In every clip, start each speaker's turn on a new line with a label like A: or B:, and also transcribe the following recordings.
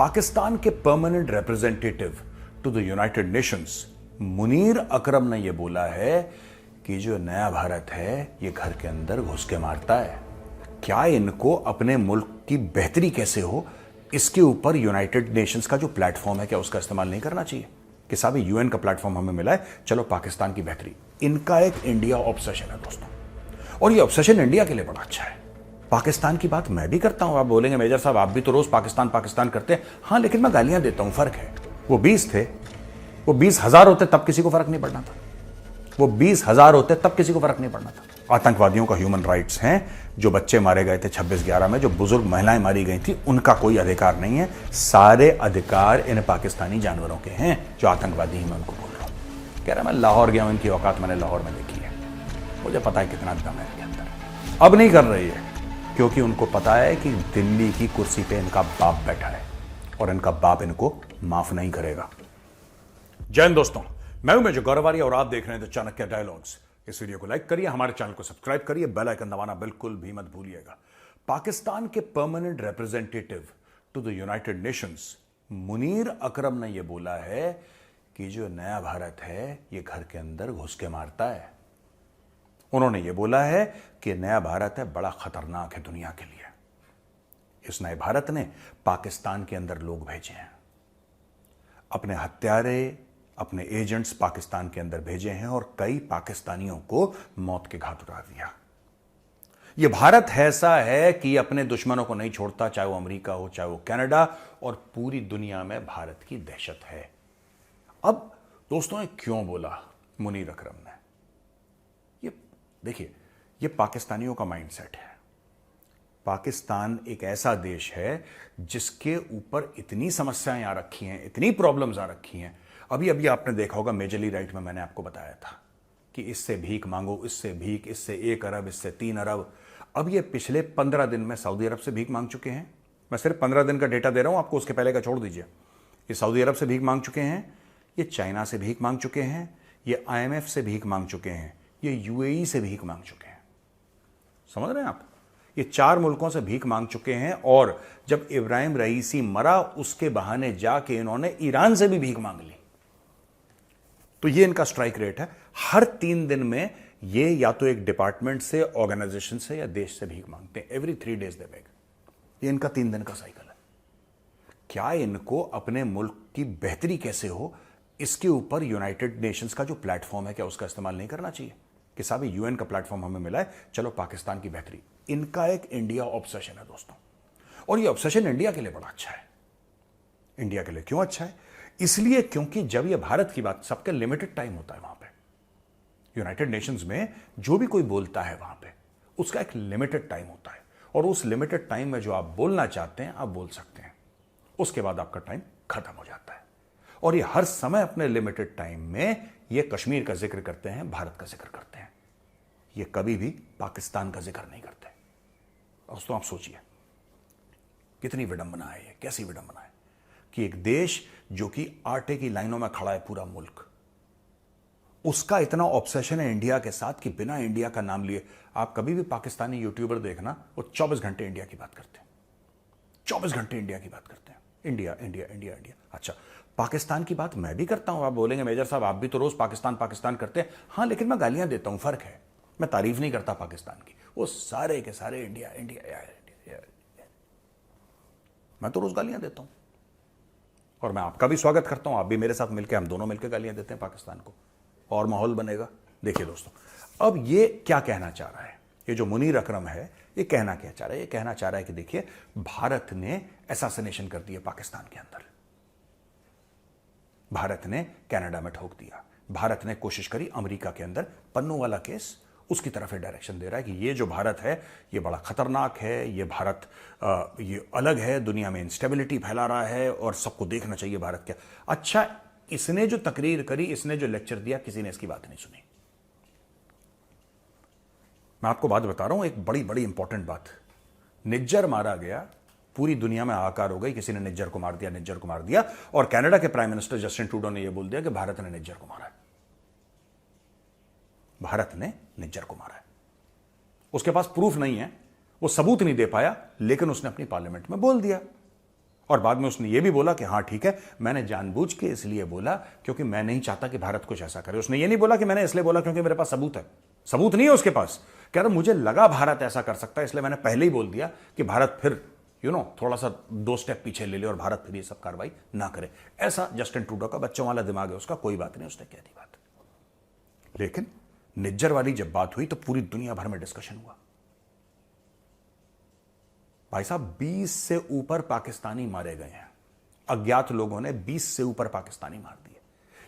A: पाकिस्तान के permanent representative to the United Nations Munir Akram ने यह बोला है कि जो नया भारत है ये घर के अंदर घुस के मारता है। क्या इनको अपने मुल्क की बेहतरी कैसे हो इसके ऊपर यूनाइटेड नेशंस का जो प्लेटफॉर्म है क्या उसका इस्तेमाल नहीं करना चाहिए कि साहब यूएन का प्लेटफॉर्म हमें मिला है, चलो पाकिस्तान की बेहतरी। इनका एक इंडिया ऑब्सेशन है दोस्तों, और ये ऑब्सेशन इंडिया के लिए बड़ा अच्छा है। पाकिस्तान की बात मैं भी करता हूं। आप बोलेंगे मेजर साहब आप भी तो रोज पाकिस्तान पाकिस्तान करते हैं। हां, लेकिन मैं गालियां देता हूं, फर्क है। वो 20 थे, वो 20,000 होते तब किसी को फर्क नहीं पड़ना था। वो 20,000 होते तब किसी को फर्क नहीं पड़ना था। आतंकवादियों का ह्यूमन राइट्स हैं। जो बच्चे मारे गए थे 26/11 में, जो बुजुर्ग महिलाएं मारी गई थी, उनका कोई अधिकार नहीं है। सारे अधिकार इन पाकिस्तानी जानवरों के हैं जो आतंकवादी ही मैं उनको बोल रहा हूं। कह रहा मैं लाहौर गया हूं, इनकी औकात मैंने लाहौर में देखी है, मुझे पता है कितना दम है इनके अंदर। अब नहीं कर रही है क्योंकि उनको पता है कि दिल्ली की कुर्सी पे इनका बाप बैठा है और इनका बाप इनको माफ नहीं करेगा। जय हिंद दोस्तों, मैं हूं मेजर गौरवारी और आप देख रहे हैं द चाणक्य डायलॉग्स। इस वीडियो को लाइक करिए, हमारे चैनल को सब्सक्राइब करिए, बेल आइकन दबाना बिल्कुल भी मत भूलिएगा। पाकिस्तान के permanent representative to the United Nations Munir Akram ने यह बोला है कि जो नया भारत है ये घर के अंदर घुस के मारता है। उन्होंने ये बोला है कि नया भारत है बड़ा खतरनाक है दुनिया के लिए। इस नए भारत ने पाकिस्तान के अंदर लोग भेजे हैं, अपने हत्यारे, अपने एजेंट्स पाकिस्तान के अंदर भेजे हैं और कई पाकिस्तानियों को मौत के घाट उतार दिया। यह भारत ऐसा है कि अपने दुश्मनों को नहीं छोड़ता, चाहे वो अमेरिका हो चाहे वो कनाडा, और पूरी दुनिया में भारत की दहशत है। अब दोस्तों, क्यों बोला मुनीर अकरम ने? ये देखिए, ये पाकिस्तानियों का माइंडसेट है। पाकिस्तान एक ऐसा देश है जिसके ऊपर इतनी समस्याएं आ रखी हैं, इतनी प्रॉब्लम्स आ रखी हैं। अभी अभी आपने देखा होगा मेजरली राइट में मैंने आपको बताया था कि इससे भीख मांगो, इससे भीख, इससे 1 अरब, इससे 3 अरब। अब ये पिछले 15 दिन में सऊदी अरब से भीख मांग चुके हैं। मैं सिर्फ 15 दिन का डेटा दे रहा हूं आपको, उसके पहले का छोड़ दीजिए। ये सऊदी अरब से भीख मांग चुके हैं, ये चाइना से भीख मांग चुके हैं, ये IMF से भीख मांग चुके हैं, ये UAE से भीख मांग चुके हैं। समझ रहे हैं आप? ये 4 मुल्कों से भीख मांग चुके हैं। और जब इब्राहिम रईसी मरा उसके बहाने जाके इन्होंने ईरान से भी भीख मांग ली। तो ये इनका स्ट्राइक रेट है। हर 3 दिन में ये या तो एक डिपार्टमेंट से, ऑर्गेनाइजेशन से या देश से भीख मांगते हैं। एवरी 3 days दे बेग। ये इनका 3 दिन का साइकिल है। क्या इनको अपने मुल्क की बेहतरी कैसे हो इसके ऊपर यूनाइटेड नेशंस का जो प्लेटफॉर्म है क्या उसका इस्तेमाल नहीं करना चाहिए कि साहब यूएन का प्लेटफॉर्म हमें मिला है, चलो पाकिस्तान की बेहतरी। इनका एक इंडिया ऑब्सेशन है दोस्तों, और ये ऑब्सेशन इंडिया के लिए बड़ा अच्छा है। इंडिया के लिए क्यों अच्छा है? इसलिए क्योंकि जब ये भारत की बात, सबके लिमिटेड टाइम होता है वहां पे। यूनाइटेड नेशंस में जो भी कोई बोलता है वहां पे उसका एक लिमिटेड टाइम होता है, और उस लिमिटेड टाइम में जो आप बोलना चाहते हैं आप बोल सकते हैं। उसके बाद आपका टाइम खत्म हो जाता है। और ये हर समय अपने लिमिटेड टाइम में ये कश्मीर का जिक्र करते हैं, भारत का जिक्र करते हैं। ये कभी भी पाकिस्तान का जिक्र नहीं करते। दोस्तों आप सोचिए कितनी विडंबना है ये, कैसी विडंबना है कि एक देश जो कि आटे की लाइनों में खड़ा है, पूरा मुल्क, उसका इतना ऑब्सेशन है इंडिया के साथ कि बिना इंडिया का नाम लिए आप कभी भी पाकिस्तानी यूट्यूबर देखना, वो 24 घंटे इंडिया की बात करते हैं। 24 घंटे इंडिया की बात करते हैं। India India India India. अच्छा, पाकिस्तान की बात मैं भी करता हूं। आप बोलेंगे मेजर साहब आप भी तो रोज पाकिस्तान पाकिस्तान करते हैं। हां, लेकिन मैं गालियां देता हूं, फर्क है। मैं तारीफ नहीं करता पाकिस्तान की, वो सारे के सारे इंडिया इंडिया इंडिया। मैं तो रोज गालियां देता हूं और मैं आपका भी स्वागत करता हूं। आप भी मेरे साथ मिलकर, हम दोनों मिलकर गालियां देते हैं पाकिस्तान को, और माहौल बनेगा। देखिए दोस्तों, अब ये क्या कहना चाह रहा है, ये जो मुनीर अकरम है ये कहना क्या चाह रहा है? ये कहना चाह रहा है कि देखिए भारत ने असैसिनेशन कर दिया पाकिस्तान के अंदर, भारत ने कनाडा में ठोक दिया, भारत ने कोशिश करी अमेरिका के अंदर, पन्नू वाला केस उसकी तरफ डायरेक्शन दे रहा है कि ये जो भारत है ये बड़ा खतरनाक है, ये भारत ये अलग है, दुनिया में इंस्टेबिलिटी फैला रहा है और सबको देखना चाहिए भारत क्या। अच्छा, इसने जो तकरीर करी, इसने जो लेक्चर दिया, किसी ने इसकी बात नहीं सुनी। मैं आपको बात बता रहा हूं, एक बड़ी बड़ी इंपॉर्टेंट बात। निज्जर मारा गया, पूरी दुनिया में हाहाकार हो गई, किसी ने निज्जर को मार दिया, निज्जर को मार दिया, और कनाडा के प्राइम मिनिस्टर जस्टिन ट्रूडो ने यह बोल दिया कि भारत ने निज्जर को मारा है, भारत ने निज्जर को मारा है। उसके पास प्रूफ नहीं है, वो सबूत नहीं दे पाया, लेकिन उसने अपनी पार्लियामेंट में बोल दिया। और बाद में उसने ये भी बोला कि हाँ ठीक है, मैंने जानबूझ के इसलिए बोला क्योंकि मैं नहीं चाहता कि भारत कुछ ऐसा करे। उसने ये नहीं बोला कि मैंने इसलिए बोला क्योंकि मेरे पास सबूत है। सबूत नहीं है उसके पास, कह रहा मुझे लगा भारत ऐसा कर सकता है, इसलिए मैंने पहले ही बोल दिया कि भारत फिर थोड़ा सा 2 स्टेप पीछे ले ले और भारत फिर ये सब कार्रवाई ना करे। ऐसा जस्टिन ट्रूडो का बच्चों वाला दिमाग है उसका, कोई बात नहीं, उसने कह दी बात। लेकिन निज्जर वाली जब बात हुई तो पूरी दुनिया भर में डिस्कशन हुआ। भाई साहब 20 से ऊपर पाकिस्तानी मारे गए हैं, अज्ञात लोगों ने 20 से ऊपर पाकिस्तानी मार दिए,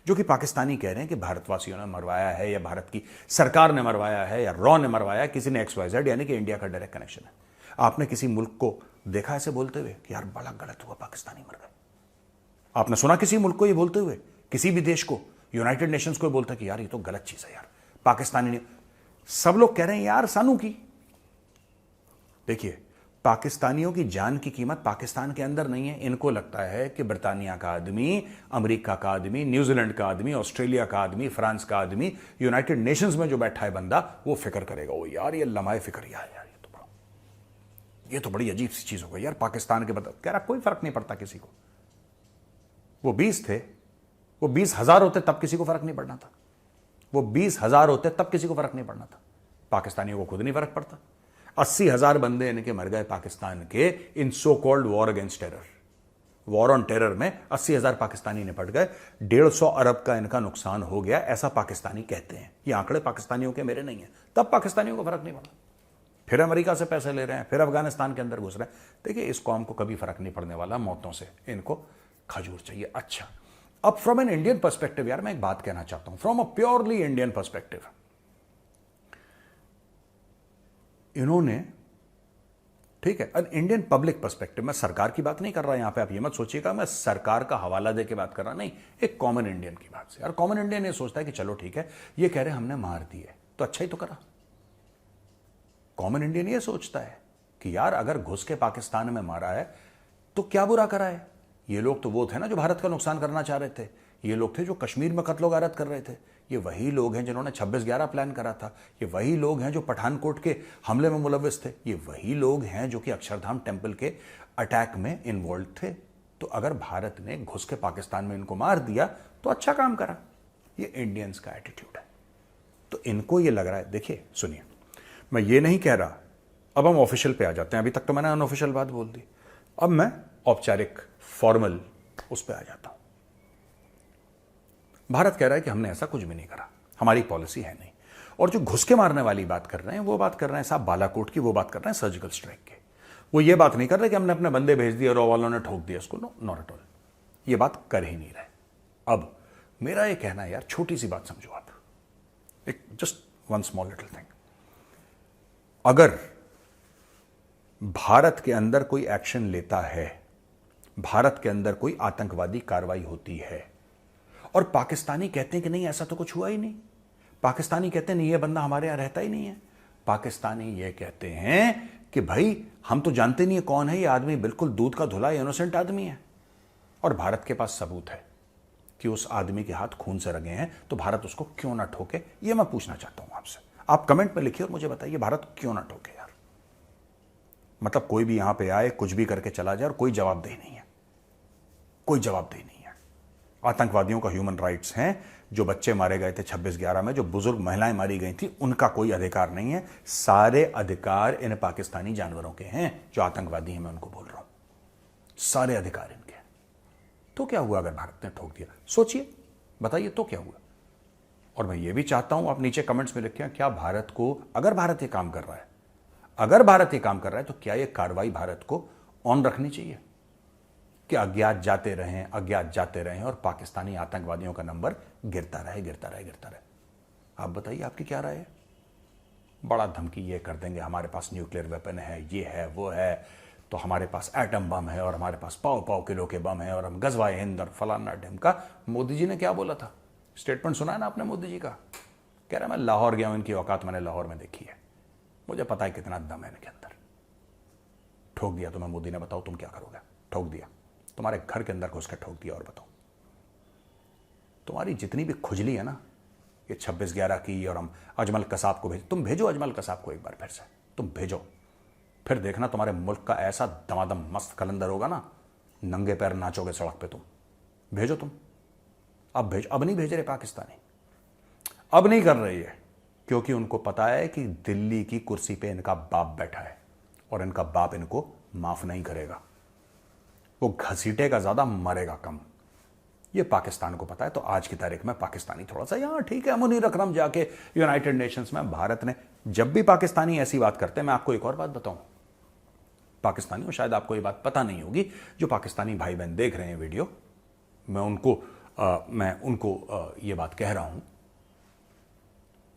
A: जो कि पाकिस्तानी कह रहे हैं कि भारतवासियों ने मरवाया है या भारत की सरकार ने मरवाया है या रॉ ने मरवाया है, किसी ने XYZ, यानी कि इंडिया का डायरेक्ट कनेक्शन है। आपने किसी मुल्क को देखा ऐसे बोलते हुए कि यार बड़ा गलत हुआ पाकिस्तानी मर गए? आपने सुना किसी मुल्क को ये बोलते हुए, किसी भी देश को, यूनाइटेड नेशंस को बोलता कि यार ये तो गलत चीज है यार, पाकिस्तानी ने? सब लोग कह रहे हैं यार सानू की। देखिए, पाकिस्तानियों की जान की कीमत पाकिस्तान के अंदर नहीं है। इनको लगता है कि ब्रिटानिया का आदमी, अमेरिका का आदमी, न्यूजीलैंड का आदमी, ऑस्ट्रेलिया का आदमी, फ्रांस का आदमी, यूनाइटेड नेशंस में जो बैठा है बंदा, वो फिक्र करेगा। वो यार ये लम्हाए फिक्रिया है यार, ये तो बड़ी अजीब सी चीज हो गई यार पाकिस्तान के। कह रहा कोई फर्क नहीं पड़ता किसी को। वो 20 थे, वो 20,000 होते तब किसी को फर्क नहीं पड़ना था। वो 20,000 होते तब किसी को फर्क नहीं पड़ना था। पाकिस्तानियों को खुद नहीं फर्क पड़ता। 80,000 बंदे इनके मर गए पाकिस्तान के इन so called war against terror, war on terror में 80,000 पाकिस्तानी निपट गए। 150 अरब का इनका नुकसान हो गया, ऐसा पाकिस्तानी कहते हैं। ये आंकड़े पाकिस्तानियों के, मेरे नहीं है। तब पाकिस्तानियों को फर्क नहीं पड़ा। फिर अमेरिका से पैसे ले रहे हैं, फिर अफगानिस्तान के अंदर घुस रहे हैं। देखिए, इस कौम को कभी फर्क नहीं पड़ने वाला मौतों से, इनको खजूर चाहिए। अच्छा, अब फ्रॉम एन इंडियन पर्सपेक्टिव यार मैं एक बात कहना चाहता हूं, from a purely Indian perspective. इन्होंने, ठीक है, अब इंडियन पब्लिक पर्सपेक्टिव, मैं सरकार की बात नहीं कर रहा यहां पे, आप ये मत सोचिएगा मैं सरकार का हवाला दे के बात कर रहा, नहीं, एक कॉमन इंडियन की बात से। यार कॉमन इंडियन ये सोचता है कि चलो ठीक है, ये कह रहे हमने मार दिए तो अच्छा ही तो करा। कॉमन इंडियन ये सोचता है कि यार अगर घुस के पाकिस्तान में मारा है तो क्या बुरा करा है। ये लोग तो वो थे ना जो भारत का नुकसान करना चाह रहे थे। ये लोग थे जो कश्मीर में कत्लो गारत कर रहे थे। ये वही लोग हैं जिन्होंने 26/11 प्लान करा था। ये वही लोग हैं जो पठानकोट के हमले में मुलव्विस थे। ये वही लोग हैं जो कि अक्षरधाम टेम्पल के अटैक में इन्वॉल्व थे। तो अगर भारत ने घुस के पाकिस्तान में इनको मार दिया तो अच्छा काम करा। ये इंडियंस का एटीट्यूड है। तो इनको ये लग रहा है, देखिए सुनिए, मैं ये नहीं कह रहा, अब हम ऑफिशियल पे आ जाते हैं। अभी तक तो मैंने अनऑफिशियल बात बोल दी, अब मैं औपचारिक फॉर्मल उस पे आ जाता हूं। भारत कह रहा है कि हमने ऐसा कुछ भी नहीं करा, हमारी पॉलिसी है नहीं। और जो घुस के मारने वाली बात कर रहे हैं वो बात कर रहे हैं साहब बालाकोट की, वो बात कर रहे हैं सर्जिकल स्ट्राइक की। वो ये बात नहीं कर रहे कि हमने अपने बंदे भेज दिए और वालों ने ठोक दिया इसको। नो, नॉट एट ऑल, ये बात कर ही नहीं रहे। अब मेरा ये कहना है यार, छोटी सी बात समझो आप, एक just one small little thing. अगर भारत के अंदर कोई एक्शन लेता है, भारत के अंदर कोई आतंकवादी कार्रवाई होती है और पाकिस्तानी कहते हैं कि नहीं ऐसा तो कुछ हुआ ही नहीं, पाकिस्तानी कहते हैं नहीं ये बंदा हमारे यहां रहता ही नहीं है, पाकिस्तानी ये कहते हैं कि भाई हम तो जानते नहीं है कौन है ये आदमी, बिल्कुल दूध का धुला इनोसेंट आदमी है, और भारत के पास सबूत है कि उस आदमी के हाथ खून से रंगे हैं, तो भारत उसको क्यों ना ठोके? ये मैं पूछना चाहता हूं आपसे। आप कमेंट में लिखिए और मुझे बताइए भारत क्यों ना ठोके यार। मतलब कोई भी यहां पे आए, कुछ भी करके चला जाए और कोई जवाबदेही नहीं है, कोई जवाबदेही नहीं है। आतंकवादियों का ह्यूमन राइट्स हैं, जो बच्चे मारे गए थे 26/11 में, जो बुजुर्ग महिलाएं मारी गई थी, उनका कोई अधिकार नहीं है। सारे अधिकार इन पाकिस्तानी जानवरों के हैं जो आतंकवादी हैं, मैं उनको बोल रहा हूं, सारे अधिकार इनके। तो क्या हुआ अगर भारत ने ठोक दिया? सोचिए, बताइए तो क्या हुआ। और मैं ये भी चाहता हूं आप नीचे कमेंट्स में लिखें, क्या भारत को, अगर भारत ये काम कर रहा है, अगर भारत ये काम कर रहा है तो क्या ये कार्रवाई भारत को ऑन रखनी चाहिए कि अज्ञात जाते रहें, अज्ञात जाते रहें और पाकिस्तानी आतंकवादियों का नंबर गिरता रहे, गिरता रहे, गिरता रहे? आप बताइए आपकी क्या राय है। बड़ा धमकी ये कर देंगे, हमारे पास न्यूक्लियर वेपन है, ये है, वो है, तो हमारे पास एटम बम है और हमारे पास पाव किलो के बम है और हम गजवाए हिंद और फलाना ढिमका। मोदी जी ने क्या बोला था? स्टेटमेंट सुना है ना आपने मोदी जी का? कह रहा मैं लाहौर गया हूं, इनकी औकात मैंने लाहौर में देखी है, मुझे पता है कितना दम है इनके अंदर। ठोक दिया तुम्हें मोदी ने, बताओ तुम क्या करोगे? ठोक दिया, तुम्हारे घर के अंदर घुस के ठोक दिया, और बताओ तुम्हारी जितनी भी खुजली है ना ये 26/11 की, और हम अजमल कसाब को भेज, तुम भेजो अजमल कसाब को एक बार फिर से, तुम भेजो, फिर देखना तुम्हारे मुल्क का ऐसा दमादम मस्त कलंदर होगा ना, नंगे पैर नाचोगे सड़क पे तुम? भेजो तुम, अब भेज। अब नहीं भेज रहे पाकिस्तानी, अब नहीं कर रही है, क्योंकि उनको पता है कि दिल्ली की कुर्सी पे इनका बाप बैठा है और इनका बाप इनको माफ नहीं करेगा। वो घसीटेगा ज्यादा, मरेगा कम, ये पाकिस्तान को पता है। तो आज की तारीख में पाकिस्तानी थोड़ा सा यहां ठीक है, मुनीर अकरम जाके यूनाइटेड नेशंस में, भारत ने जब भी पाकिस्तानी ऐसी बात करते हैं, मैं आपको एक और बात बताऊं, पाकिस्तानियों, शायद आपको ये बात पता नहीं होगी, जो पाकिस्तानी भाई बहन देख रहे हैं वीडियो, मैं उनको ये बात कह रहा हूं,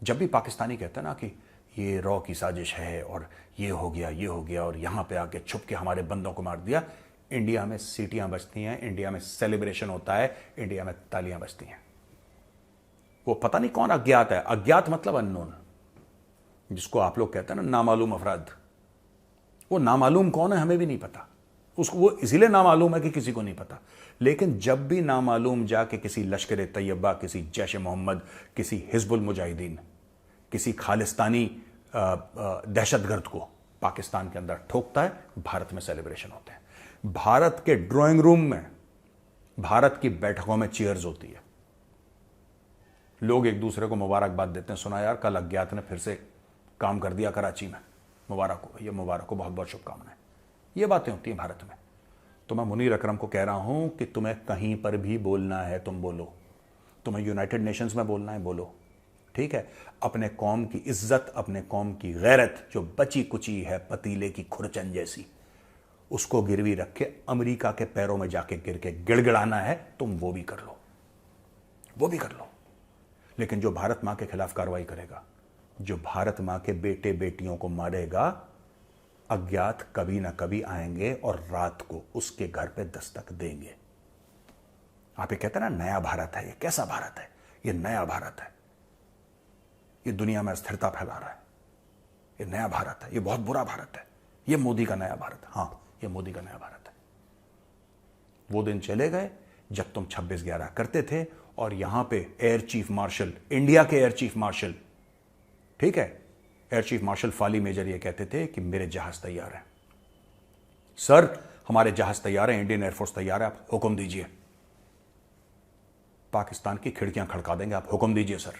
A: जब भी पाकिस्तानी कहते हैं ना कि ये रॉ की साजिश है और ये हो गया और यहां पे आके छुप के हमारे बंदों को मार दिया, इंडिया में सीटियां बजती हैं, इंडिया में सेलिब्रेशन होता है, इंडिया में तालियां बजती हैं। वो पता नहीं कौन अज्ञात है, अज्ञात मतलब अननोन, जिसको आप लोग कहते हैं ना नामालूम अफराद, वो नामालूम कौन है हमें भी नहीं पता, उसको वो इसीलिए नामालूम है कि किसी को नहीं पता। लेकिन जब भी नामालूम जाके किसी लश्कर तैयबा, किसी जैश मोहम्मद, किसी हिजबुल मुजाहिदीन, किसी खालिस्तानी दहशतगर्द को पाकिस्तान के अंदर ठोकता है, भारत में सेलिब्रेशन होते हैं। भारत के ड्राइंग रूम में, भारत की बैठकों में चीयर्स होती है, लोग एक दूसरे को मुबारकबाद देते हैं, सुना यार कल अज्ञात ने फिर से काम कर दिया कराची में, मुबारक हो, ये मुबारक हो, बहुत बहुत शुभकामनाएं। ये बातें होती हैं भारत में। तो मैं मुनीर अकरम को कह रहा हूं कि तुम्हें कहीं पर भी बोलना है तुम बोलो, तुम्हें यूनाइटेड नेशंस में बोलना है बोलो, ठीक है। अपने कौम की इज्जत, अपने कौम की गैरत जो बची कुची है पतीले की खुरचन जैसी, उसको गिरवी रख के अमेरिका के पैरों में जाके गिर के गिड़गिड़ाना है, तुम वो भी कर लो, वो भी कर लो। लेकिन जो भारत मां के खिलाफ कार्रवाई करेगा, जो भारत मां के बेटे बेटियों को मारेगा, अज्ञात कभी ना कभी आएंगे और रात को उसके घर पे दस्तक देंगे। आप ये कहते हैं ना नया भारत है, ये कैसा भारत है? ये नया भारत है, ये दुनिया में अस्थिरता फैला रहा है, ये नया भारत है, ये बहुत बुरा भारत है, ये मोदी का नया भारत है। हाँ, ये मोदी का नया भारत है। वो दिन चले गए जब तुम 26/11 करते थे और यहां पे एयर चीफ मार्शल, इंडिया के एयर चीफ मार्शल, ठीक है, air chief marshal Fali Major ये कहते थे कि मेरे जहाज तैयार हैं सर, हमारे जहाज तैयार हैं, इंडियन एयरफोर्स तैयार है, आप हुक्म दीजिए, पाकिस्तान की खिड़कियां खड़का देंगे, आप हुक्म दीजिए सर।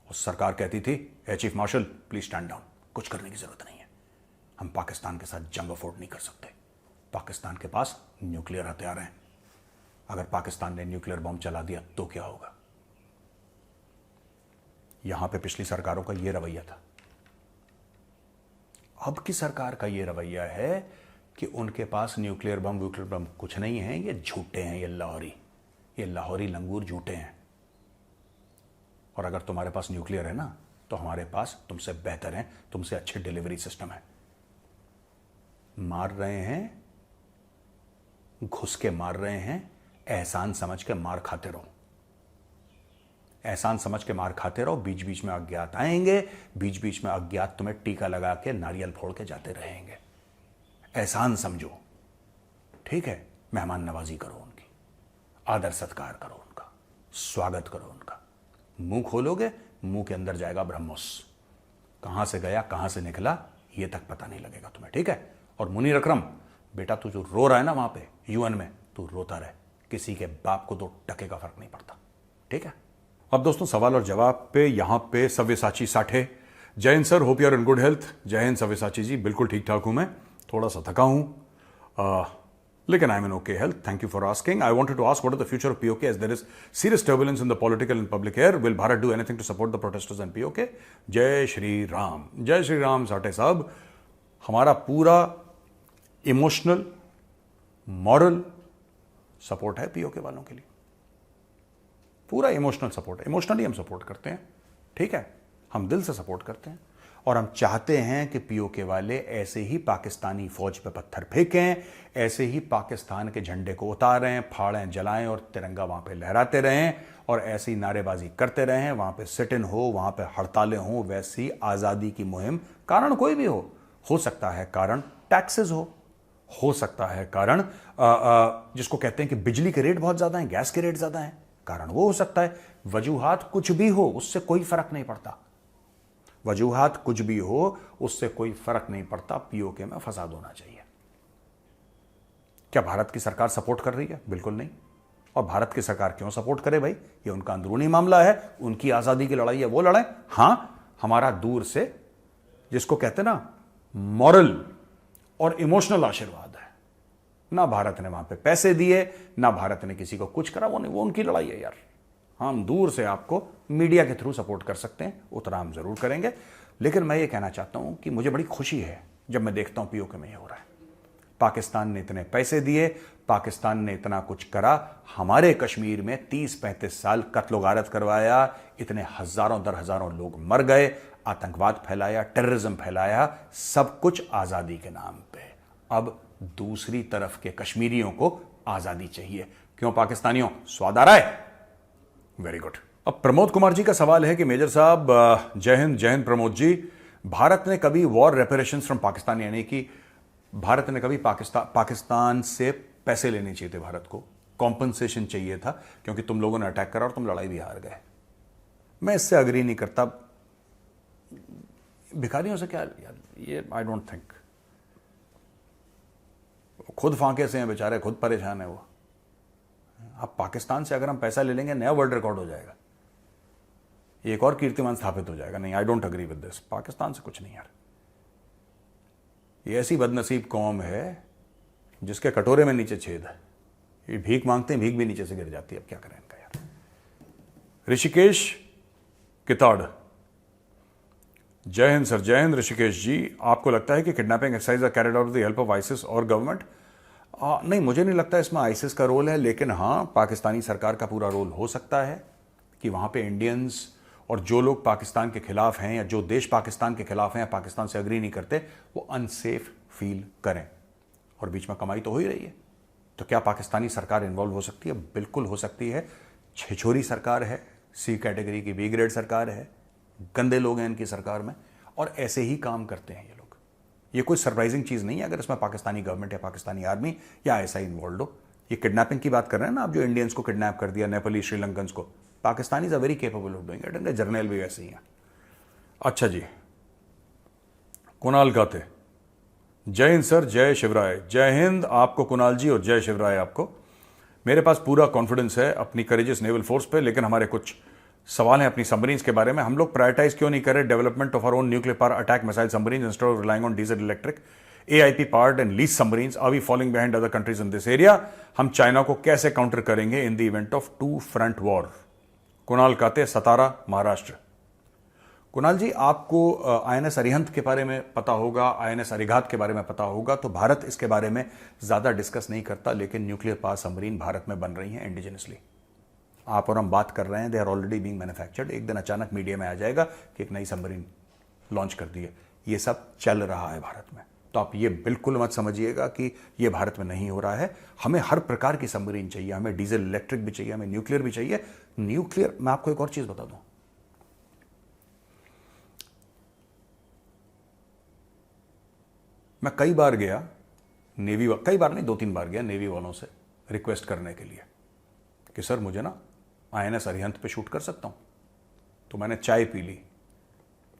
A: और सरकार कहती थी air chief martial please stand down, कुछ करने की जरूरत नहीं है, हम पाकिस्तान के साथ जंग अफोर्ड नहीं कर सकते, पाकिस्तान के पास न्यूक्लियर हथियार हैं, अगर पाकिस्तान ने न्यूक्लियर बॉम्ब चला दिया तो क्या होगा। यहां पे पिछली सरकारों का यह रवैया था। अब की सरकार का यह रवैया है कि उनके पास न्यूक्लियर बम कुछ नहीं है, ये झूठे हैं, ये लाहौरी लंगूर झूठे हैं। और अगर तुम्हारे पास न्यूक्लियर है ना, तो हमारे पास तुमसे बेहतर है, तुमसे अच्छे डिलीवरी सिस्टम है। मार रहे हैं, घुस के मार रहे हैं, एहसान समझ के मार खाते रहो, एहसान समझ के मार खाते रहो। बीच बीच में अज्ञात आएंगे, बीच बीच में अज्ञात तुम्हें टीका लगा के नारियल फोड़ के जाते रहेंगे। एहसान समझो, ठीक है, मेहमान नवाजी करो उनकी, आदर सत्कार करो उनका, स्वागत करो उनका। मुंह खोलोगे, मुंह के अंदर जाएगा ब्रह्मोस, कहां से गया कहां से निकला ये तक पता नहीं लगेगा तुम्हें, ठीक है। और मुनीर अकरम बेटा, तू जो रो रहा है ना वहां पे यूएन में, तू रोता रहे, किसी के बाप को 2 टके का फर्क नहीं पड़ता, ठीक है। अब दोस्तों सवाल और जवाब पे यहां पे सव्यसाची साठे, जय हिंद sir, hope you are in good health. जय हिंद सव्यसाची जी, बिल्कुल ठीक ठाक हूं मैं, थोड़ा सा थका हूं, लेकिन I am in okay health, thank you for asking. I wanted to ask what is the future of POK as there is serious turbulence in the political and public air, will Bharat do anything to support the protesters and POK? जय श्री राम साठे साहब। हमारा पूरा emotional moral support है POK वालों के लिए, पूरा emotional support है, इमोशनली हम सपोर्ट करते हैं, ठीक है, हम दिल से सपोर्ट करते हैं। और हम चाहते हैं कि पीओके वाले ऐसे ही पाकिस्तानी फौज पे पत्थर फेंकें, ऐसे ही पाकिस्तान के झंडे को उतारें, फाड़ें, जलाएं और तिरंगा वहां पे लहराते रहें और ऐसी ही नारेबाजी करते रहें, वहां पे सिट इन हो, वहां पे हड़तालें हो, वैसी आज़ादी की मुहिम, कारण कोई भी हो सकता है कारण टैक्सेस हो सकता है कारण जिसको कहते हैं कि बिजली के रेट बहुत ज्यादा हैं, गैस के रेट ज्यादा हैं, कारण वो हो सकता है। वजूहात कुछ भी हो, उससे कोई फर्क नहीं पड़ता, वजूहात कुछ भी हो उससे कोई फर्क नहीं पड़ता, पीओके में फसाद होना चाहिए। क्या भारत की सरकार सपोर्ट कर रही है? बिल्कुल नहीं। और भारत की सरकार क्यों सपोर्ट करे भाई? ये उनका अंदरूनी मामला है, उनकी आजादी की लड़ाई है, वो लड़ाई। हां, हमारा दूर से जिसको कहते हैं ना मॉरल और इमोशनल आशीर्वाद है। ना भारत ने वहां पे पैसे दिए, ना भारत ने किसी को कुछ करा, वो उनकी लड़ाई है यार। हम दूर से आपको मीडिया के थ्रू सपोर्ट कर सकते हैं, उतना हम जरूर करेंगे। लेकिन मैं ये कहना चाहता हूं कि मुझे बड़ी खुशी है जब मैं देखता हूं पीओके में ये हो रहा है। पाकिस्तान ने इतने पैसे दिए, पाकिस्तान ने इतना कुछ करा, हमारे कश्मीर में 30-35 साल कत्लो गारत करवाया, इतने हजारों दर हजारों लोग मर गए, आतंकवाद फैलाया, टेररिज्म फैलाया, सब कुछ आजादी के नाम पे। अब दूसरी तरफ के कश्मीरियों को आजादी चाहिए। क्यों पाकिस्तानियों, स्वाद आ रहा है? Very good. अब प्रमोद कुमार जी का सवाल है कि मेजर साहब, जय हिंद प्रमोद जी, भारत ने कभी वॉर रेपरेशंस फ्रॉम पाकिस्तान, यानी कि भारत ने कभी पाकिस्तान से पैसे लेने चाहिए थे, भारत को कॉम्पनसेशन चाहिए था क्योंकि तुम लोगों ने अटैक करा और तुम लड़ाई भी हार गए। मैं इससे अग्री नहीं करता। भिखारियों से क्या यार, ये आई डोंट थिंक। खुद फांके से हैं बेचारे, खुद परेशान है वो। अब पाकिस्तान से अगर हम पैसा ले लेंगे, नया वर्ल्ड रिकॉर्ड हो जाएगा, एक और कीर्तिमान स्थापित हो जाएगा। नहीं, I don't agree with this. Pakistan से कुछ नहीं यार। ये ऐसी बदनसीब कौम है जिसके कटोरे में नीचे छेद है। ये भीख मांगते हैं, भीख भी नीचे से गिर जाती है। अब क्या करें इनका यार। ऋषिकेश किताड़, जय हिंद सर। जय हिंद ऋषिकेश जी। आपको लगता है कि kidnapping exercise are carried out with the help of ISIS और गवर्नमेंट? नहीं, मुझे नहीं लगता इसमें आईसिस का रोल है, लेकिन हाँ, पाकिस्तानी सरकार का पूरा रोल हो सकता है कि वहां पे इंडियंस और जो लोग पाकिस्तान के खिलाफ हैं या जो देश पाकिस्तान के खिलाफ हैं या पाकिस्तान से अग्री नहीं करते, वो अनसेफ फील करें। और बीच में कमाई तो हो ही रही है, तो क्या पाकिस्तानी सरकार इन्वॉल्व हो सकती है? बिल्कुल हो सकती है। छिछोरी सरकार है, सी कैटेगरी की बी ग्रेड सरकार है, गंदे लोग हैं इनकी सरकार में, और ऐसे ही काम करते हैं ये लोग। ये कोई सरप्राइजिंग चीज नहीं है अगर इसमें पाकिस्तानी गवर्नमेंट या पाकिस्तानी आर्मी या ऐसा ही इन्वॉल्व हो। ये किडनैपिंग की बात कर रहे हैं ना आप, जो इंडियंस को किडनैप कर दिया, नेपाली श्रीलंकन्स को, Pakistani is very capable of doing it, इनके जर्नल भी वैसे ही हैं। अच्छा जी, कुणाल गाते, जय हिंद सर, जय शिवराय। जय हिंद आपको कुणाल जी और जय शिवराय आपको। मेरे पास पूरा कॉन्फिडेंस है अपनी करेजियस नेवल फोर्स पे, लेकिन हमारे कुछ सवाल हैं अपनी सबमरीन्स के बारे में। हम लोग प्रायोरिटाइज क्यों नहीं कर रहे development of our own nuclear power attack missile submarines instead of relying on diesel electric AIP powered and lease submarines? Are we following behind other countries in this area? हम चाइना को कैसे counter करेंगे in the event of 2 front war? Kunal Kate, Satara, Maharashtra. Kunal जी, आपको INS Arihant के बारे में पता होगा, INS अरिघात के बारे में पता होगा। तो भारत इसके बारे में ज्यादा डिस्कस नहीं करता, लेकिन न्यूक्लियर पावर सबमरीन भारत में बन रही हैं इंडिजिनसली। आप और हम बात कर रहे हैं, they are already being manufactured. एक दिन अचानक मीडिया में आ जाएगा कि एक नई सबमरीन लॉन्च कर दी है। ये सब चल रहा है भारत में, तो आप ये बिल्कुल मत समझिएगा कि ये भारत में नहीं हो रहा है। हमें हर प्रकार की सबमरीन चाहिए, हमें डीजल इलेक्ट्रिक भी चाहिए, हमें न्यूक्लियर भी चाहिए। न्यूक्लियर, मैं आपको एक और चीज बता दूं, मैं कई बार गया नेवी, कई बार नहीं 2-3 बार गया नेवी वालों से रिक्वेस्ट करने के लिए कि सर मुझे ना INS अरिहंत पे शूट कर सकता हूं। तो मैंने चाय पी ली,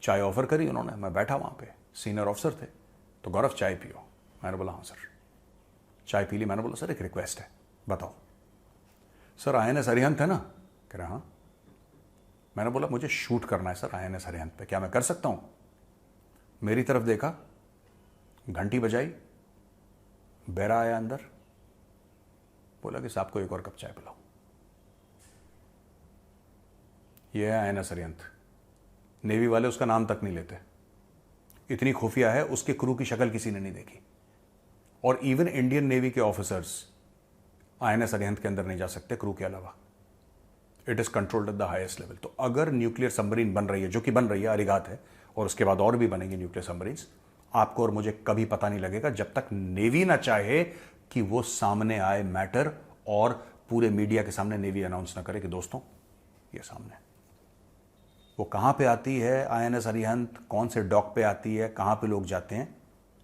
A: चाय ऑफर करी उन्होंने, मैं बैठा वहां पे, सीनियर ऑफिसर थे, तो गौरव चाय पियो। मैंने बोला हाँ सर। चाय पी ली। मैंने बोला सर एक रिक्वेस्ट है, बताओ। सर INS अरिहंत है ना? कह रहा हाँ। मैंने बोला मुझे शूट करना है सर INS अरिहंत पे, क्या मैं कर सकता हूं? मेरी तरफ देखा, घंटी बजाई, बेरा आया अंदर, बोला कि साहब को एक और कप चाय पिलाओ। यह है INS अरिहंत। नेवी वाले उसका नाम तक नहीं लेते, इतनी खुफिया है। उसके क्रू की शक्ल किसी ने नहीं देखी, और इवन इंडियन नेवी के ऑफिसर्स INS अरिहंत के अंदर नहीं जा सकते क्रू के अलावा। It is controlled at the highest level. तो अगर न्यूक्लियर सबमरीन बन रही है, जो कि बन रही है, अरिघात है, और उसके बाद और भी बनेगी न्यूक्लियर सबमरीन्स, आपको और मुझे कभी पता नहीं लगेगा जब तक नेवी ना चाहे कि वो सामने आए मैटर, और पूरे मीडिया के सामने नेवी अनाउंस ना करे कि दोस्तों ये सामने। वो कहां पे आती है INS अरिहंत, कौन से डॉक पे आती है, कहां पे लोग जाते हैं,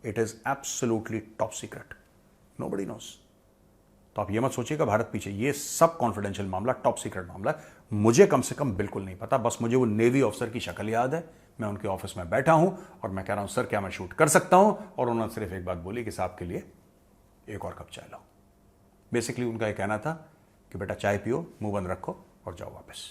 A: it is absolutely top secret, nobody nose. तो आप ये मत सोचिएगा भारत पीछे, ये सब कॉन्फिडेंशियल मामला, टॉप सीक्रेट मामला। मुझे कम से कम बिल्कुल नहीं पता, बस मुझे वो नेवी ऑफिसर की शक्ल याद है। मैं उनके ऑफिस में बैठा हूं और मैं कह रहा हूं सर क्या मैं शूट कर सकता हूं, और उन्होंने सिर्फ एक बात बोली कि साहब के लिए एक और कप चाय लाओ। बेसिकली उनका यह कहना था कि बेटा चाय पियो, मुंह बंद रखो और जाओ वापस।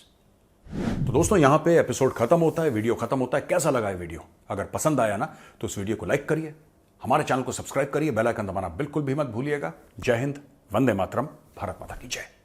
A: तो दोस्तों यहां पे एपिसोड खत्म होता है, वीडियो खत्म होता है। कैसा लगा है वीडियो? अगर पसंद आया ना तो इस वीडियो को लाइक करिए, हमारे चैनल को सब्सक्राइब करिए, बेल आइकन दबाना बिल्कुल भी मत भूलिएगा। जय हिंद, वंदे मातरम, भारत माता की जय।